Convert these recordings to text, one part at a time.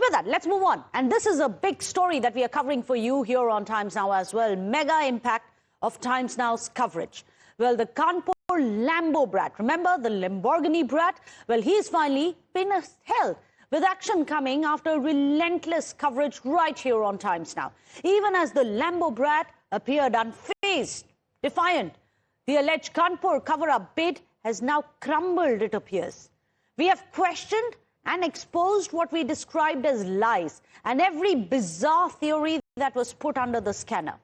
with that, let's move on. And this is a big story that we are covering for you here on Times Now as well. Mega impact of Times Now's coverage. Well, the Kanpur Lambo brat, remember the Lamborghini brat? Well, he's finally been held, with action coming after relentless coverage right here on Times Now. Even as the Lambo brat appeared unfazed, defiant, the alleged Kanpur cover-up bid has now crumbled, it appears. We have questioned and exposed what we described as lies and every bizarre theory that was put under the scanner.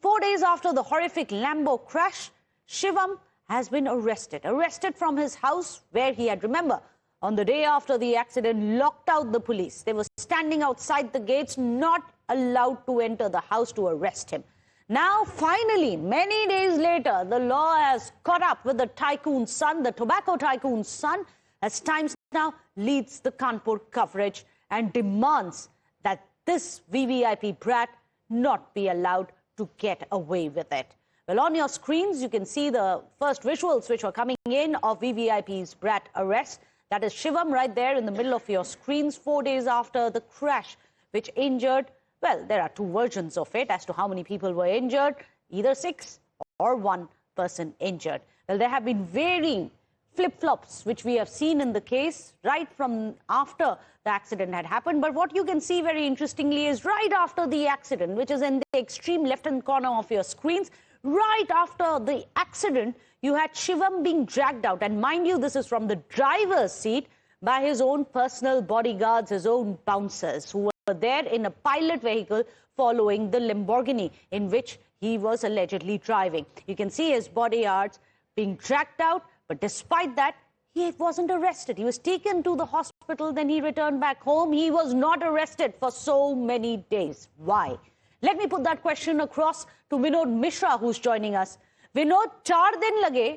4 days after the horrific Lambo crash, Shivam has been arrested from his house where he had, remember, on the day after the accident, locked out the police. They were standing outside the gates, not allowed to enter the house to arrest him. Now, finally, many days later, the law has caught up with the tycoon's son, the tobacco tycoon's son, as Times Now leads the Kanpur coverage and demands that this VVIP brat not be allowed to get away with it. Well, on your screens, you can see the first visuals which are coming in of VVIP's brat arrest. That is Shivam right there in the middle of your screens, 4 days after the crash, which injured, well, there are two versions of it as to how many people were injured, either 6 or 1 person injured. Well, there have been varying flip-flops which we have seen in the case right from after the accident had happened. But what you can see very interestingly is right after the accident, which is in the extreme left-hand corner of your screens, right after the accident, you had Shivam being dragged out. And mind you, this is from the driver's seat by his own personal bodyguards, his own bouncers, who were there in a pilot vehicle following the Lamborghini in which he was allegedly driving. You can see his bodyguards being dragged out, but despite that, he wasn't arrested. He was taken to the hospital, then he returned back home. He was not arrested for so many days. Why? Let me put that question across to Vinod Mishra, who's joining us. Vinod, 4 दिन लगे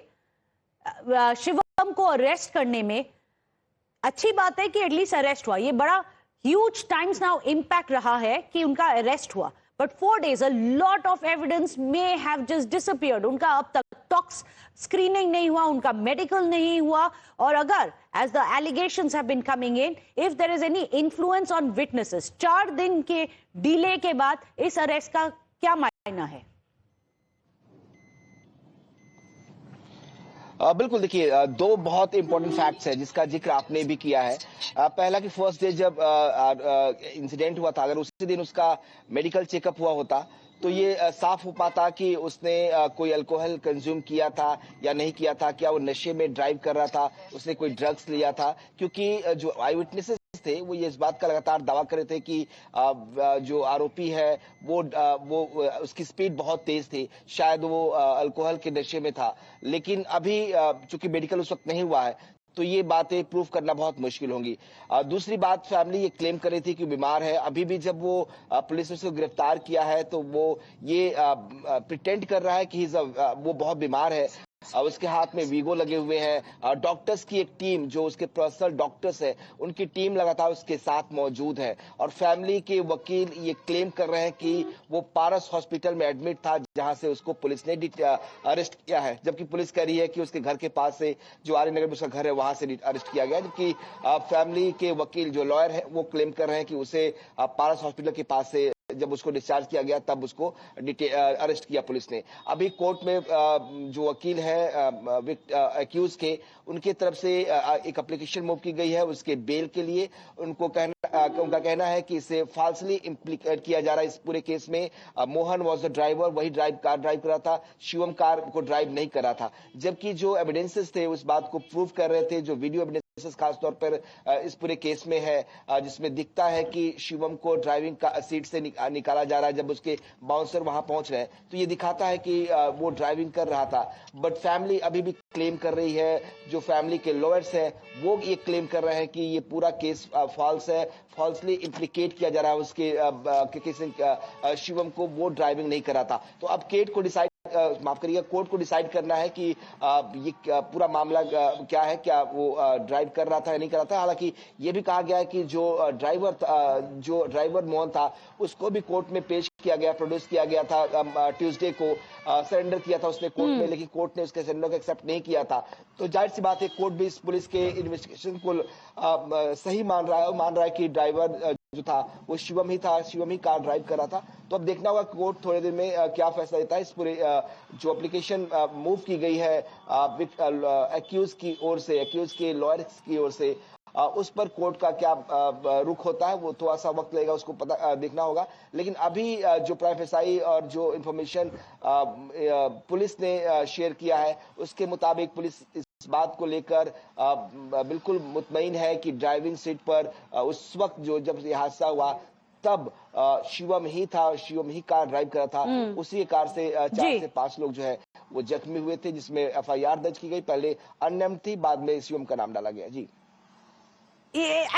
शिवम को arrest करने में. अच्छी बात है कि at least arrest हुआ. ये बड़ा ह्यूज टाइम्स नाउ इम्पैक्ट रहा है कि उनका अरेस्ट हुआ. But 4 days, a lot of evidence may have just disappeared. उनका अब तक टॉक्स स्क्रीनिंग नहीं हुआ, उनका मेडिकल नहीं हुआ. और अगर, as the allegations have been coming in, if there is any influence on witnesses, 4 दिन के डिले के बाद इस अरेस्ट का क्या मायना है? बिल्कुल, देखिए, 2 बहुत इंपॉर्टेंट फैक्ट्स है जिसका जिक्र आपने भी किया है. पहला कि फर्स्ट डे जब इंसिडेंट हुआ था, अगर उसी दिन उसका मेडिकल चेकअप हुआ होता तो ये साफ हो पाता कि उसने कोई अल्कोहल कंज्यूम किया था या नहीं किया था, क्या वो नशे में ड्राइव कर रहा था, उसने कोई ड्रग्स लिया था. क्योंकि जो आई विटनेसेस थे वो ये इस बात का लगातार दावा कर रहे थे कि जो आरोपी है वो उसकी स्पीड बहुत तेज थी, शायद वो अल्कोहल के नशे में था. लेकिन अभी चूंकि मेडिकल उस वक्त नहीं हुआ है तो ये बातें प्रूव करना बहुत मुश्किल होंगी. दूसरी बात, फैमिली ये क्लेम कर रही थी कि बीमार है. अभी भी जब वो पुलिस ने उसको गिरफ्तार किया है तो वो ये प्रिटेंड कर रहा है कि वो बहुत बीमार है. उसके हाथ में वीगो लगे हुए हैं. डॉक्टर्स की एक टीम, जो उसके पर्सनल डॉक्टर्स है, उनकी टीम लगातार उसके साथ मौजूद है. और फैमिली के वकील ये क्लेम कर रहे हैं कि वो पारस हॉस्पिटल में एडमिट था जहां से उसको पुलिस ने अरेस्ट किया है. जबकि पुलिस कह रही है कि उसके घर के पास से, जो आर्य नगर में उसका घर है, वहां से अरेस्ट किया गया. जबकि फैमिली के वकील, जो लॉयर है, वो क्लेम कर रहे हैं कि उसे पारस हॉस्पिटल के पास से जब उसको डिस्चार्ज किया गया तब उसको अरेस्ट किया पुलिस ने. अभी कोर्ट में जो वकील है एक्यूज के, उनके तरफ से एक एप्लीकेशन मूव की गई है उसके बेल के लिए. उनका कहना है कि इसे फाल्सली इम्प्लीकेट किया जा रहा है इस पूरे केस में. मोहन वाज द ड्राइवर, वही कार ड्राइव कर रहा था, शिवम कार को ड्राइव नहीं कर रहा था. जबकि जो एविडेंसेस थे उस बात को प्रूव कर रहे थे, जो वीडियो एविडेंसेस खासतौर पर इस पूरे केस में है, जिसमें दिखता है कि शिवम को ड्राइविंग का सीट से निकाला जा रहा है जब उसके बाउंसर वहां पहुंच रहे हैं, तो ये दिखाता है कि वो ड्राइविंग कर रहा था. बट फैमिली अभी भी क्लेम कर रही है, जो फैमिली के लॉयर्स हैं वो ये क्लेम कर रहे हैं कि ये पूरा केस फॉल्स है, फॉल्सली इम्प्लीकेट किया जा रहा है उसके शिवम को, वो ड्राइविंग नहीं कर रहा था. तो अब माफ करिएगा, कोर्ट को डिसाइड करना है कि ये पूरा मामला क्या है, क्या वो ड्राइव कर रहा था या नहीं कर रहा था. हालांकि ये भी कहा गया है कि जो ड्राइवर मोहन था उसको भी कोर्ट में पेश किया गया, प्रोड्यूस किया गया था. ट्यूसडे को सरेंडर किया था उसने कोर्ट में, लेकिन कोर्ट ने उसके सरेंडर को एक्सेप्ट नहीं किया था. तो जाहिर सी बात है कोर्ट भी इस पुलिस के इन्वेस्टिगेशन को सही मान रहा है कि ड्राइवर जो था वो शिवम ही था, शिवम ही कार ड्राइव कर रहा था। तो अब देखना होगा कोर्ट थोड़ी देर में क्या फैसला देता है। इस पूरे जो एप्लीकेशन मूव की गई है एक्यूज की ओर से, एक्यूज के लॉयर्स की ओर से, उस पर कोर्ट का क्या रुख होता है, वो थोड़ा सा वक्त लगेगा, उसको पता देखना होगा। लेकिन अभी जो प्राइम फेसाई और जो इंफॉर्मेशन पुलिस ने शेयर किया है, उसके मुताबिक पुलिस इस बात को लेकर बिल्कुल मुतमईन है कि ड्राइविंग सीट पर उस वक्त जब ये हादसा हुआ तब शिवम ही था, शिवम ही कार ड्राइव कर रहा था। उसी कार से 4 से 5 लोग जो है वो जख्मी हुए थे, जिसमें एफआईआर दर्ज की गई। पहले अननेम्ड थी, बाद में शिवम का नाम डाला गया। जी।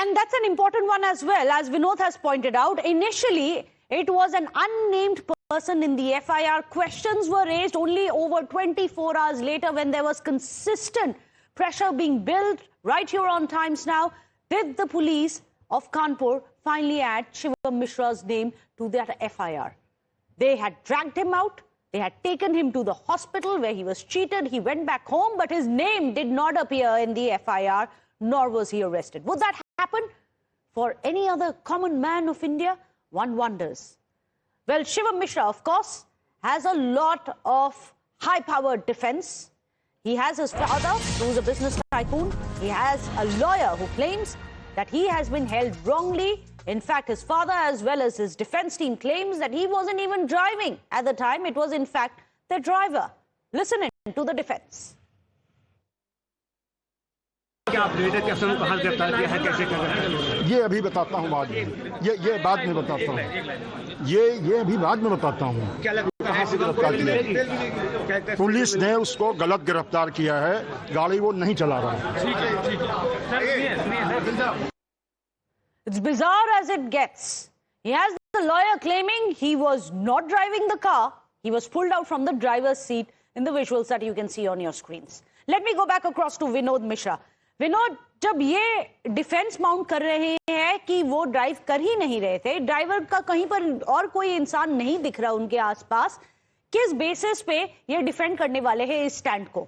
And that's an important one as well, as Vinod has pointed out. Initially, it was an unnamed person in the FIR. Questions were raised only over 24 hours later, when there was consistent pressure being built right here on Times Now. Did the police of Kanpur finally add Shivam Mishra's name to that FIR? They had dragged him out. They had taken him to the hospital where he was treated. He went back home, but his name did not appear in the FIR, nor was he arrested. Would that happen for any other common man of India? One wonders. Well, Shivam Mishra, of course, has a lot of high-powered defense. He has his father, who's a business tycoon. He has a lawyer who claims that he has been held wrongly. In fact, his father, as well as his defense team, claims that he wasn't even driving at the time. It was, in fact, the driver. Listen in to the defense. क्या update है, कैसे उनको हाल गिरफ्तार किया है, कैसे कर रहे हैं? ये अभी बताता हूँ बाद में, ये बाद में बताता हूँ, ये अभी बाद में बताता हूँ। क्या लगता है गिरफ्तार किया? पुलिस ने उसको गलत गिरफ्तार किया है, गाड़ी वो नहीं चला रहा है। It's bizarre as it gets. He has the lawyer claiming he was not driving the car. He was pulled out from the driver's seat in the visuals that you can see on your screens. Let me go back across to Vinod Mishra. Vinod, जब ये defence mount कर रहे हैं कि वो drive कर ही नहीं रहे थे, ड्राइवर का कहीं पर और कोई इंसान नहीं दिख रहा उनके आसपास, किस बेसिस पे ये डिफेंड करने वाले हैं इस स्टैंड को?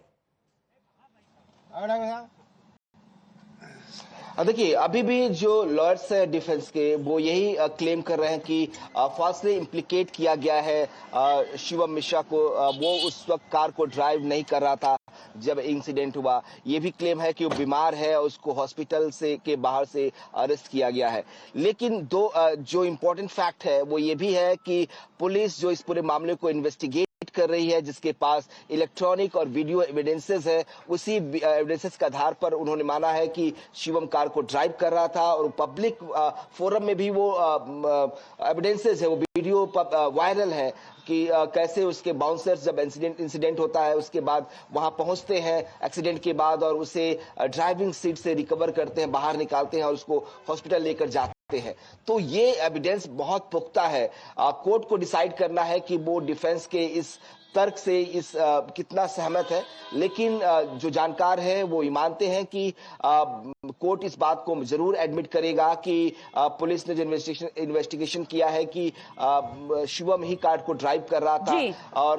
देखिए, अभी भी जो लॉयर्स है डिफेंस के, वो यही क्लेम कर रहे हैं कि फाल्सली इम्प्लीकेट किया गया है शिवम मिश्रा को। वो उस वक्त कार को ड्राइव नहीं कर रहा था जब इंसिडेंट हुआ। ये भी क्लेम है कि वो बीमार है और उसको हॉस्पिटल से के बाहर से अरेस्ट किया गया है। लेकिन जो इम्पोर्टेंट फैक्ट है वो ये भी है कि पुलिस जो इस पूरे मामले को इन्वेस्टिगेट कर रही है, जिसके पास इलेक्ट्रॉनिक और वीडियो एविडेंसेस है, उसी एविडेंसेस के आधार पर उन्होंने माना है कि शिवम कार को ड्राइव कर रहा था। और पब्लिक फोरम में भी वो एविडेंसेस है, वो वीडियो वायरल है कि कैसे उसके बाउंसर्स जब इंसिडेंट होता है उसके बाद वहां पहुंचते हैं एक्सीडेंट के बाद और उसे ड्राइविंग सीट से रिकवर करते हैं, बाहर निकालते हैं और उसको हॉस्पिटल लेकर जाते हैं। तो ये एविडेंस बहुत पुख्ता है। कोर्ट को डिसाइड करना है कि वो डिफेंस के इस तर्क से कितना सहमत है। लेकिन जो जानकार है वो ये मानते हैं कि कोर्ट इस बात को जरूर एडमिट करेगा कि पुलिस ने जो इन्वेस्टिगेशन किया है कि शिवम ही कार को ड्राइव कर रहा था, और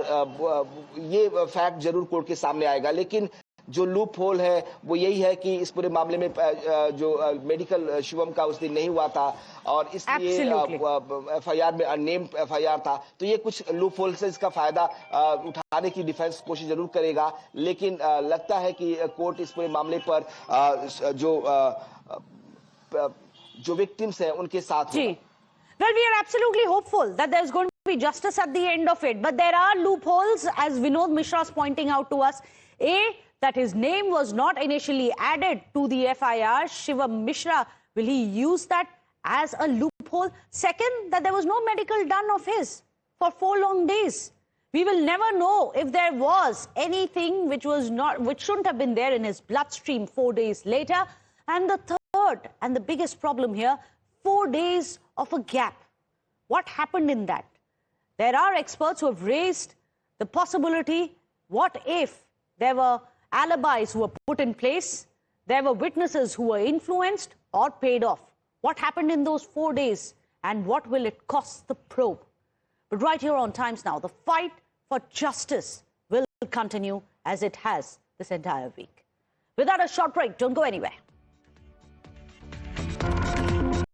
ये फैक्ट जरूर कोर्ट के सामने आएगा। लेकिन जो लूप होल है वो यही है कि इस पूरे मामले में जो मेडिकल शिवम का उस दिन नहीं हुआ था और इसलिए एफआईआर में अननेम्ड एफआईआर था। तो ये कुछ लूप होल से इसका फायदा उठाने की डिफेंस कोशिश जरूर करेगा। लेकिन लगता है कि कोर्ट इस पूरे मामले पर जो विक्टिम्स हैं उनके साथ होगा। Well, we are absolutely hopeful that there's going to be justice at the end of it. But there are loopholes, as Vinod Mishra is pointing out to us. That his name was not initially added to the FIR. Shivam Mishra, will he use that as a loophole? Second, that there was no medical done of his for 4 long days. We will never know if there was anything which shouldn't have been there in his bloodstream 4 days later. And the third and the biggest problem here, 4 days of a gap. What happened in that? There are experts who have raised the possibility, what if there were alibis who were put in place, there were witnesses who were influenced or paid off. What happened in those 4 days and what will it cost the probe? But right here on Times Now, the fight for justice will continue as it has this entire week. Without a short break, don't go anywhere.